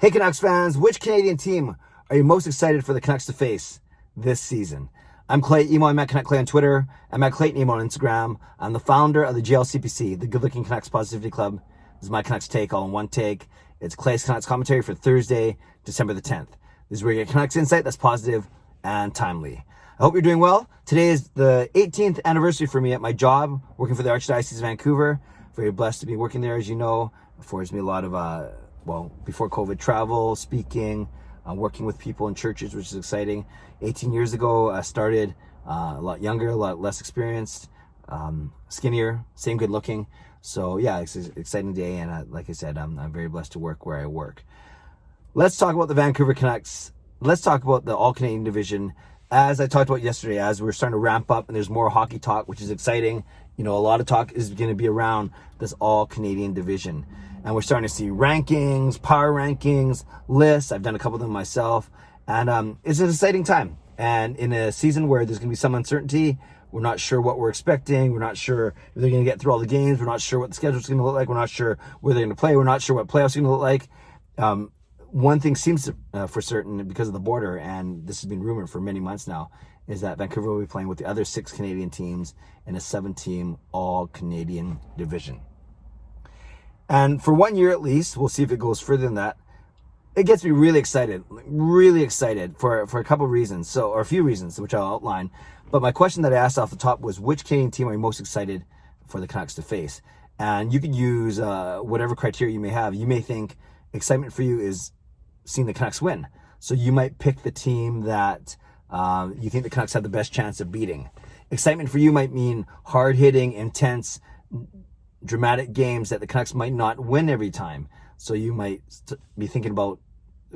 Hey Canucks fans, which Canadian team are you most excited for the Canucks to face this season? I'm Clay Emo. I'm at Canuck Clay on Twitter. I'm at Clayton Emo on Instagram. I'm the founder of the GLCPC, the Good Looking Canucks Positivity Club. This is my Canucks take, all in one take. It's Clay's Canucks commentary for Thursday, December the 10th. This is where you get Canucks insight that's positive and timely. I hope you're doing well. Today is the 18th anniversary for me at my job, working for the Archdiocese of Vancouver. Very blessed to be working there, as you know. It affords me a lot of, before COVID travel, speaking, working with people in churches, which is exciting. 18 years ago, I started a lot younger, a lot less experienced, skinnier, same good looking. So yeah, it's an exciting day. And like I said, I'm very blessed to work where I work. Let's talk about the Vancouver Canucks. Let's talk about the All-Canadian division. As I talked about yesterday, as we're starting to ramp up and there's more hockey talk, which is exciting. You know, a lot of talk is going to be around this All-Canadian division. And we're starting to see rankings, power rankings, lists. I've done a couple of them myself. And it's an exciting time. And in a season where there's going to be some uncertainty, we're not sure what we're expecting. We're not sure if they're going to get through all the games. We're not sure what the schedule's going to look like. We're not sure where they're going to play. We're not sure what playoffs are going to look like. One thing seems for certain because of the border, and this has been rumored for many months now, is that Vancouver will be playing with the other 6 Canadian teams in a 7-team All-Canadian division. And for 1 year at least, we'll see if it goes further than that. It gets me really excited for a couple of reasons, or a few reasons, which I'll outline. But my question that I asked off the top was, which Canadian team are you most excited for the Canucks to face? And you could use whatever criteria you may have. You may think excitement for you is seeing the Canucks win. So you might pick the team that you think the Canucks have the best chance of beating. Excitement for you might mean hard-hitting, intense, dramatic games that the Canucks might not win every time. So you might be thinking about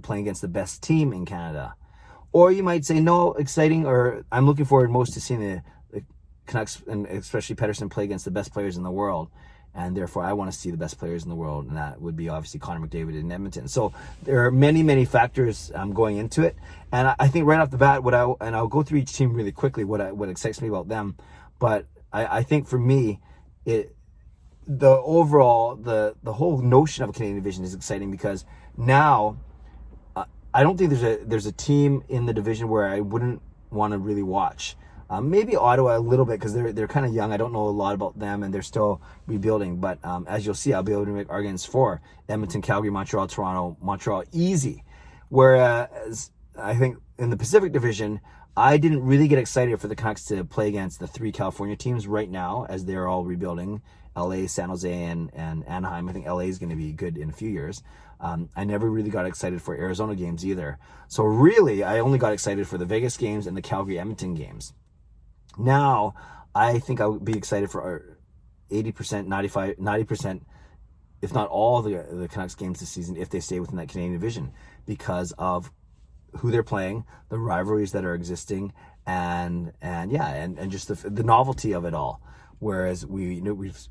playing against the best team in Canada. Or you might say, no, exciting, or I'm looking forward most to seeing the Canucks, and especially Pettersson, play against the best players in the world. And therefore, I want to see the best players in the world, and that would be obviously Connor McDavid in Edmonton. So there are many, many factors going into it. And I think right off the bat, I'll go through each team really quickly, what excites me about them. But I think for me, the whole notion of a Canadian division is exciting because now I don't think there's a team in the division where I wouldn't want to really watch. Maybe Ottawa a little bit because they're kind of young. I don't know a lot about them and they're still rebuilding. But as you'll see, I'll be able to make arguments for Edmonton, Calgary, Montreal, Toronto, Montreal easy. Whereas I think in the Pacific Division, I didn't really get excited for the Canucks to play against the 3 California teams right now as they're all rebuilding. LA, San Jose, and Anaheim. I think LA is going to be good in a few years. I never really got excited for Arizona games either. So really, I only got excited for the Vegas games and the Calgary-Edmonton games. Now, I think I would be excited for 80%, 90%, if not all the Canucks games this season if they stay within that Canadian division because of who they're playing, the rivalries that are existing, and just the novelty of it all. Whereas we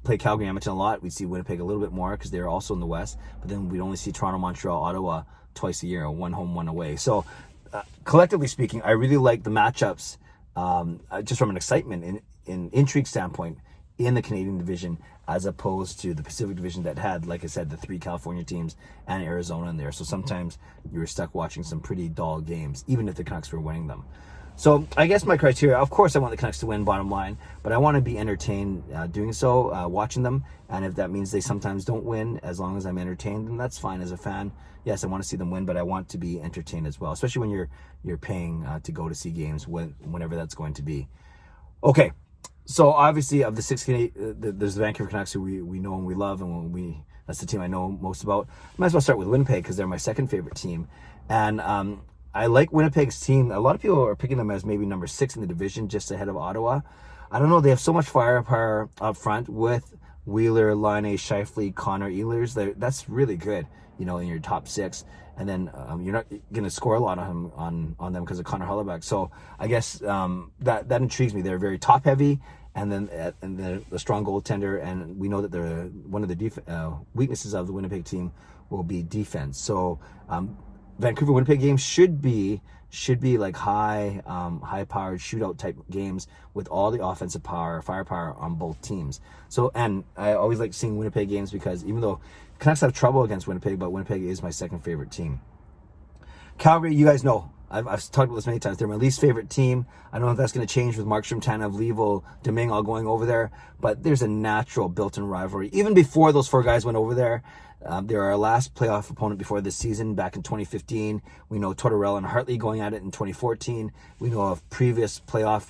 play Calgary, Edmonton a lot, we'd see Winnipeg a little bit more because they're also in the West, but then we'd only see Toronto, Montreal, Ottawa twice a year, 1 home, 1 away. So collectively speaking, I really like the matchups just from an excitement and intrigue standpoint in the Canadian division as opposed to the Pacific division that had, like I said, the 3 California teams and Arizona in there. So sometimes you were stuck watching some pretty dull games, even if the Canucks were winning them. So I guess my criteria, of course I want the Canucks to win, bottom line, but I want to be entertained doing so, watching them. And if that means they sometimes don't win, as long as I'm entertained, then that's fine as a fan. Yes, I want to see them win, but I want to be entertained as well, especially when you're paying to go to see games, whenever that's going to be. Okay, so obviously of the 6 there's the Vancouver Canucks who we know and we love, and that's the team I know most about. Might as well start with Winnipeg because they're my second favorite team. And I like Winnipeg's team. A lot of people are picking them as maybe number 6 in the division, just ahead of Ottawa. I don't know. They have so much firepower up front with Wheeler, Laine, Scheifele, Connor, Ehlers. That's really good, in your top 6. And then you're not going to score a lot on them because of Connor Hellebuyck. So I guess that intrigues me. They're very top heavy, and then they're a strong goaltender. And we know that one of the weaknesses of the Winnipeg team will be defense. So Vancouver Winnipeg games should be like high powered shootout type games with all the offensive firepower on both teams. So, and I always like seeing Winnipeg games because even though Canucks have trouble against Winnipeg, but Winnipeg is my second favorite team. Calgary, you guys know, I've talked about this many times. They're my least favorite team. I don't know if that's going to change with Markstrom, Tanev, Levo, Domingue all going over there, but there's a natural built-in rivalry. Even before those 4 guys went over there, they're our last playoff opponent before this season, back in 2015. We know Tortorella and Hartley going at it in 2014. We know of previous playoff,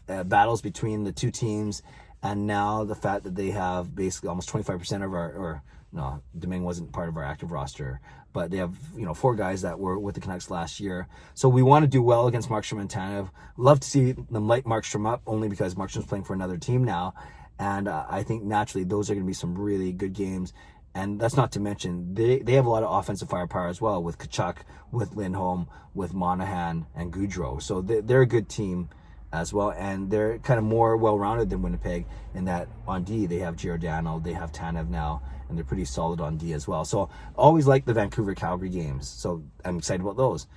battles between the two teams, and now the fact that they have basically almost 25% of no, Domingue wasn't part of our active roster, but they have 4 guys that were with the Canucks last year. So we want to do well against Markstrom and Tanev. Love to see them light Markstrom up, only because Markstrom's playing for another team now, and I think naturally those are going to be some really good games. And that's not to mention they have a lot of offensive firepower as well, with Tkachuk, with Lindholm, with Monahan and Gaudreau. So they're a good team as well, and they're kind of more well-rounded than Winnipeg in that on D they have Giordano, they have Tanev now, and they're pretty solid on D as well. So always like the Vancouver-Calgary games, so I'm excited about those.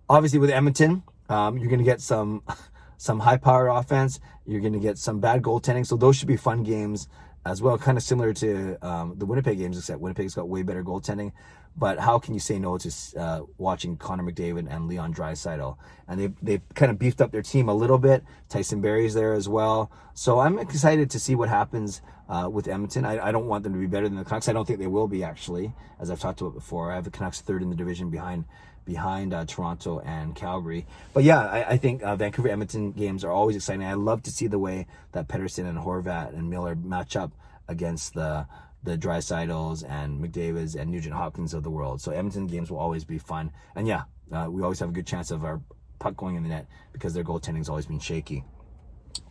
Obviously with Edmonton, you're going to get some high-powered offense, you're going to get some bad goaltending, so those should be fun games as well, kind of similar to the Winnipeg games, except Winnipeg's got way better goaltending. But how can you say no to watching Connor McDavid and Leon Draisaitl? And they've kind of beefed up their team a little bit. Tyson Barrie's there as well. So I'm excited to see what happens with Edmonton. I don't want them to be better than the Canucks. I don't think they will be, actually, as I've talked about before. I have the Canucks third in the division behind Toronto and Calgary. But yeah, I think Vancouver-Edmonton games are always exciting. I love to see the way that Pettersson and Horvat and Miller match up against the Draisaitls and McDavids and Nugent-Hopkins of the world. So Edmonton games will always be fun. And yeah, we always have a good chance of our puck going in the net because their goaltending's always been shaky.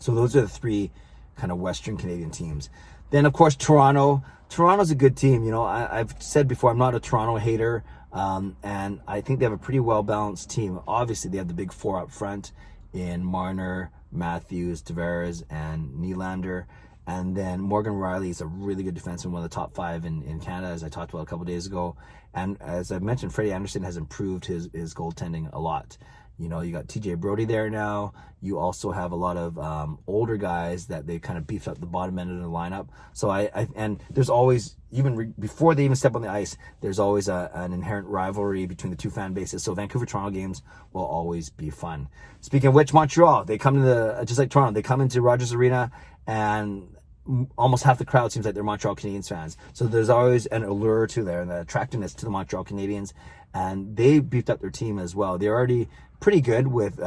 So those are the 3 kind of Western Canadian teams. Then, of course, Toronto. Toronto's a good team. I've said before, I'm not a Toronto hater. And I think they have a pretty well-balanced team. Obviously, they have the big 4 up front in Marner, Matthews, Tavares, and Nylander. And then Morgan Rielly is a really good defenseman, one of the top 5 in Canada, as I talked about a couple days ago. And as I mentioned, Freddie Anderson has improved his goaltending a lot. You got TJ Brody there now. You also have a lot of older guys that they kind of beefed up the bottom end of the lineup. So and there's always, before they even step on the ice, there's always an inherent rivalry between the 2 fan bases. So Vancouver-Toronto games will always be fun. Speaking of which, Montreal, they come to just like Toronto, they come into Rogers Arena, and almost half the crowd seems like they're Montreal Canadiens fans. So there's always an allure to there and the attractiveness to the Montreal Canadiens. And they beefed up their team as well. They're already pretty good with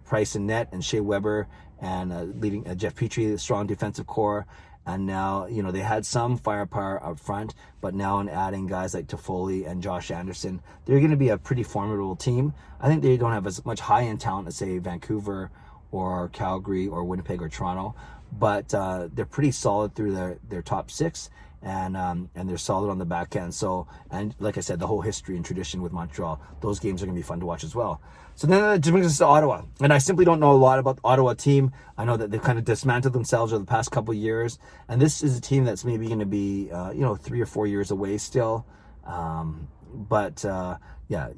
Price and net and Shea Weber and leading Jeff Petrie, the strong defensive core. And now, they had some firepower up front, but now in adding guys like Toffoli and Josh Anderson, they're going to be a pretty formidable team. I think they don't have as much high-end talent as, say, Vancouver or Calgary or Winnipeg or Toronto, but they're pretty solid through their top 6, and they're solid on the back end. So, and like I said, the whole history and tradition with Montreal, those games are going to be fun to watch as well. So then it brings us to Ottawa, and I simply don't know a lot about the Ottawa team. I know that they've kind of dismantled themselves over the past couple of years, and this is a team that's maybe going to be 3 or 4 years away still. Yeah,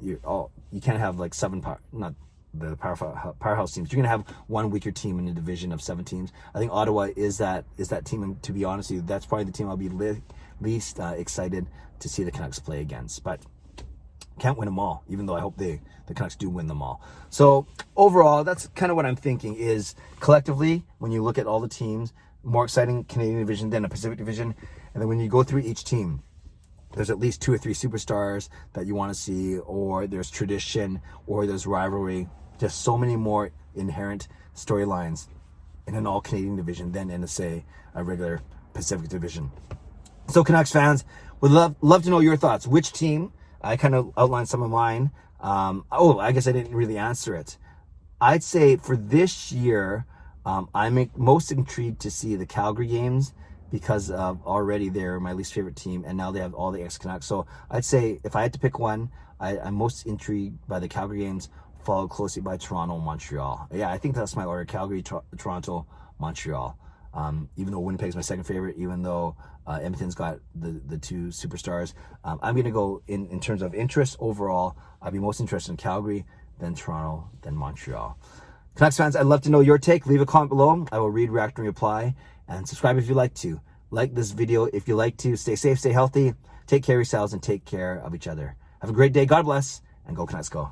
you can't have like 7 not the powerhouse teams. You're going to have one weaker team in a division of 7 teams. I think Ottawa is that team, and to be honest with you, that's probably the team I'll be least excited to see the Canucks play against. But can't win them all, even though I hope the Canucks do win them all. So overall, that's kind of what I'm thinking is collectively, when you look at all the teams, more exciting Canadian division than a Pacific division. And then when you go through each team, there's at least 2 or 3 superstars that you want to see, or there's tradition, or there's rivalry. Just so many more inherent storylines in an all-Canadian division than in, say, a regular Pacific division. So Canucks fans, would love to know your thoughts. Which team? I kind of outlined some of mine. I guess I didn't really answer it. I'd say for this year, I'm most intrigued to see the Calgary games, because already they're my least favorite team, and now they have all the ex-Canucks. So I'd say if I had to pick one, I'm most intrigued by the Calgary games, followed closely by Toronto and Montreal. Yeah, I think that's my order: Calgary, Toronto, Montreal. Even though Winnipeg's my second favorite, even though Edmonton's got the 2 superstars, I'm going to go in terms of interest overall. I'd be most interested in Calgary, then Toronto, then Montreal. Canucks fans, I'd love to know your take. Leave a comment below. I will read, react, and reply. And subscribe if you'd like to. like this video if you like to. Stay safe, stay healthy, take care of yourselves, and take care of each other. Have a great day. God bless, and go Canucks go.